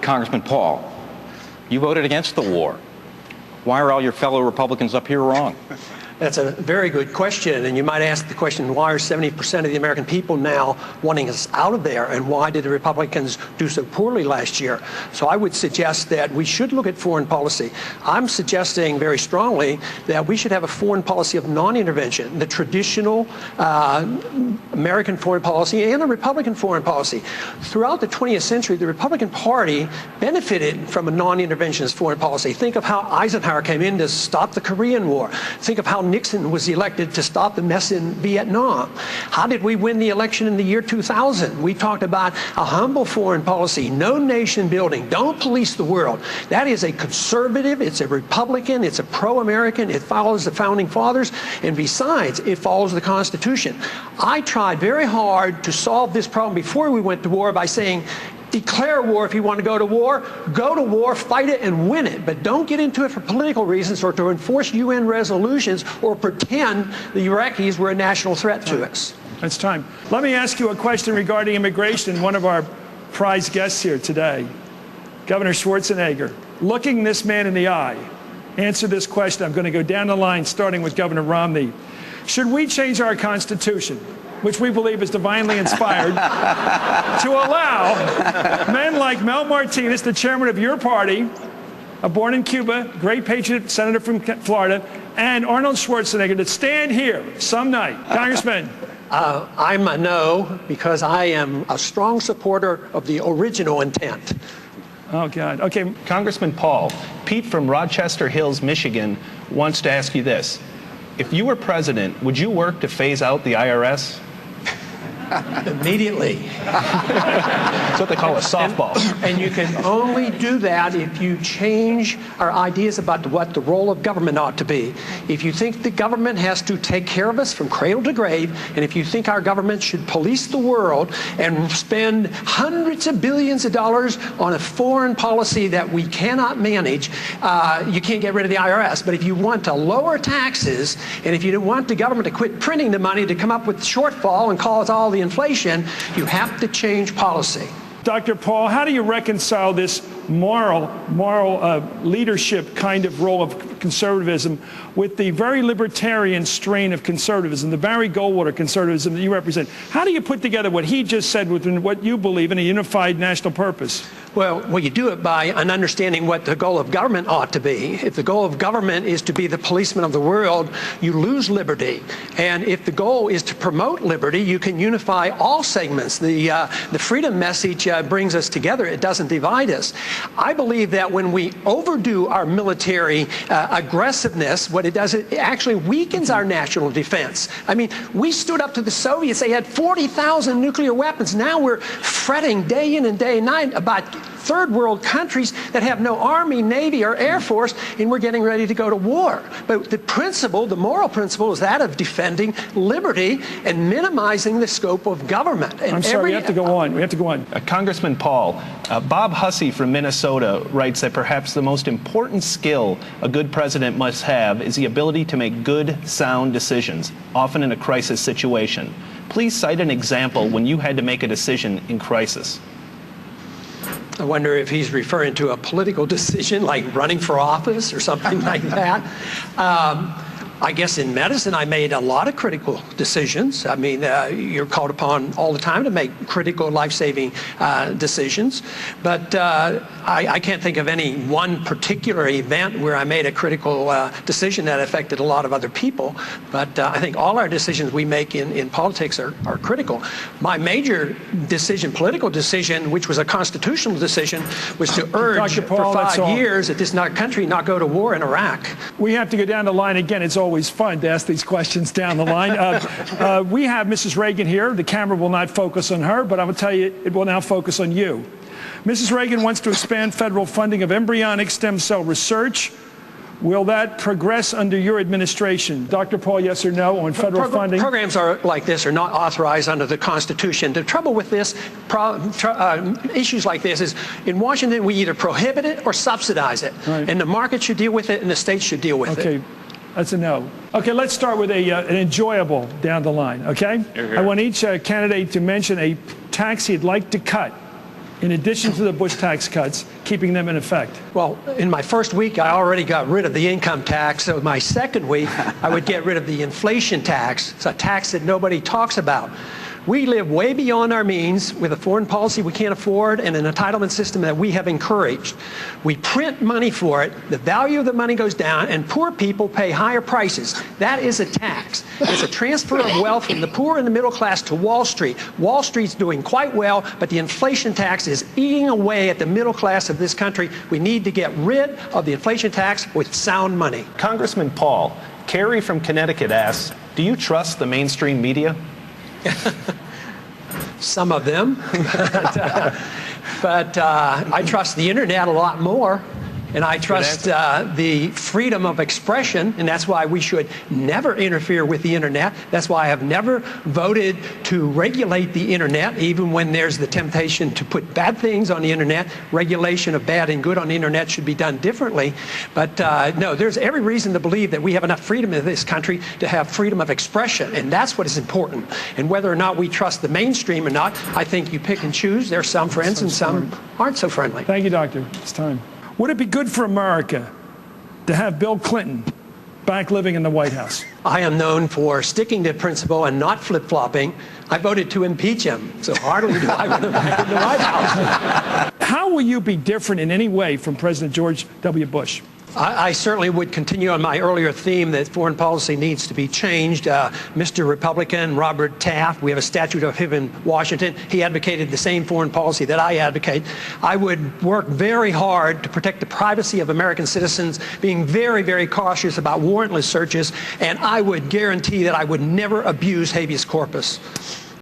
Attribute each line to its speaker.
Speaker 1: Congressman Paul, you voted against the war. Why are all your fellow Republicans up here wrong?
Speaker 2: That's a very good question, and you might ask the question, why are 70% of the American people now wanting us out of there, and why did the Republicans do so poorly last year? So I would suggest that we should look at foreign policy. I'm suggesting very strongly that we should have a foreign policy of non-intervention, the traditional American foreign policy and the Republican foreign policy. Throughout the 20th century, the Republican Party benefited from a non-interventionist foreign policy. Think of how Eisenhower came in to stop the Korean War. Think of how Nixon was elected to stop the mess in Vietnam. How did we win the election in the year 2000? We talked about a humble foreign policy, no nation building, don't police the world. That is a conservative, it's a Republican, it's a pro-American, it follows the Founding Fathers, and besides, it follows the Constitution. I tried very hard to solve this problem before we went to war by saying, declare war if you want to go to war, fight it and win it, but don't get into it for political reasons or to enforce UN resolutions or pretend the Iraqis were a national threat to us.
Speaker 3: It's time. Let me ask you a question regarding immigration. One of our prized guests here today, Governor Schwarzenegger, looking this man in the eye, answer this question. I'm going to go down the line, starting with Governor Romney. Should we change our Constitution, which we believe is divinely inspired, to allow men like Mel Martinez, the chairman of your party, born in Cuba, great patriot senator from Florida, and Arnold Schwarzenegger to stand here some night? Congressman.
Speaker 2: I'm a no, because I am a strong supporter of the original intent.
Speaker 3: Oh, God. Okay.
Speaker 4: Congressman Paul, Pete from Rochester Hills, Michigan, wants to ask you this. If you were president, would you work to phase out the IRS?
Speaker 2: Immediately.
Speaker 4: That's what they call a softball.
Speaker 2: And you can only do that if you change our ideas about what the role of government ought to be. If you think the government has to take care of us from cradle to grave, and if you think our government should police the world and spend hundreds of billions of dollars on a foreign policy that we cannot manage, you can't get rid of the IRS. But if you want to lower taxes, and if you want the government to quit printing the money to come up with the shortfall and cause all the inflation, you have to change policy.
Speaker 3: Dr. Paul, how do you reconcile this moral leadership kind of role of conservatism with the very libertarian strain of conservatism, the Barry Goldwater conservatism that you represent? How do you put together what he just said with what you believe in a unified national purpose?
Speaker 2: Well, you do it by an understanding what the goal of government ought to be. If the goal of government is to be the policeman of the world, you lose liberty. And if the goal is to promote liberty, you can unify all segments. The freedom message brings us together. It doesn't divide us. I believe that when we overdo our military aggressiveness, what it does, it actually weakens our national defense. I mean, we stood up to the Soviets. They had 40,000 nuclear weapons. Now we're fretting day in and day night about third world countries that have no army, navy, or air force, and we're getting ready to go to war. But the principle, the moral principle, is that of defending liberty and minimizing the scope of government. And
Speaker 3: I'm sorry, we have to go on. We have to go on.
Speaker 4: Congressman Paul, Bob Hussey from Minnesota writes that perhaps the most important skill a good president must have is the ability to make good, sound decisions, often in a crisis situation. Please cite an example when you had to make a decision in crisis.
Speaker 2: I wonder if he's referring to a political decision like running for office or something like that. I guess in medicine, I made a lot of critical decisions. I mean, you're called upon all the time to make critical life-saving decisions. But I can't think of any one particular event where I made a critical decision that affected a lot of other people. But I think all our decisions we make in politics are critical. My major decision, political decision, which was a constitutional decision, was to urge for 5 years that this country not go to war in Iraq.
Speaker 3: We have to go down the line again. It's always fun to ask these questions down the line. We have Mrs. Reagan here. The camera will not focus on her, but I will tell you it will now focus on you. Mrs. Reagan wants to expand federal funding of embryonic stem cell research. Will that progress under your administration? Dr. Paul, yes or no on federal funding?
Speaker 2: Programs like this are not authorized under the Constitution. The trouble with this, issues like this is, in Washington, we either prohibit it or subsidize it. Right. And the market should deal with it and the states should deal with it.
Speaker 3: Okay. That's a no. Okay, let's start with an enjoyable down the line, okay?
Speaker 1: Here, here.
Speaker 3: I want each candidate to mention a tax he'd like to cut in addition to the Bush tax cuts, keeping them in effect?
Speaker 2: Well, in my first week, I already got rid of the income tax. So my second week, I would get rid of the inflation tax. It's a tax that nobody talks about. We live way beyond our means with a foreign policy we can't afford and an entitlement system that we have encouraged. We print money for it, the value of the money goes down, and poor people pay higher prices. That is a tax. It's a transfer of wealth from the poor and the middle class to Wall Street. Wall Street's doing quite well, but the inflation tax is eating away at the middle class of this country. We need to get rid of the inflation tax with sound money.
Speaker 4: Congressman Paul, Carrie from Connecticut asks, do you trust the mainstream media?
Speaker 2: Some of them, but I trust the internet a lot more, and I trust the freedom of expression, and that's why we should never interfere with the internet. That's why I have never voted to regulate the internet, even when there's the temptation to put bad things on the internet. Regulation of bad and good on the internet should be done differently. But no, there's every reason to believe that we have enough freedom in this country to have freedom of expression, and that's what is important. And whether or not we trust the mainstream or not, I think you pick and choose. There's some friends and some aren't so friendly.
Speaker 3: Thank you, Doctor. It's time. Would it be good for America to have Bill Clinton back living in the White House?
Speaker 2: I am known for sticking to principle and not flip-flopping. I voted to impeach him, so hardly do I want him back in the White House.
Speaker 3: How will you be different in any way from President George W. Bush?
Speaker 2: I certainly would continue on my earlier theme that foreign policy needs to be changed. Mr. Republican Robert Taft, we have a statute of him in Washington. He advocated the same foreign policy that I advocate. I would work very hard to protect the privacy of American citizens, being very, very cautious about warrantless searches, and I would guarantee that I would never abuse habeas corpus.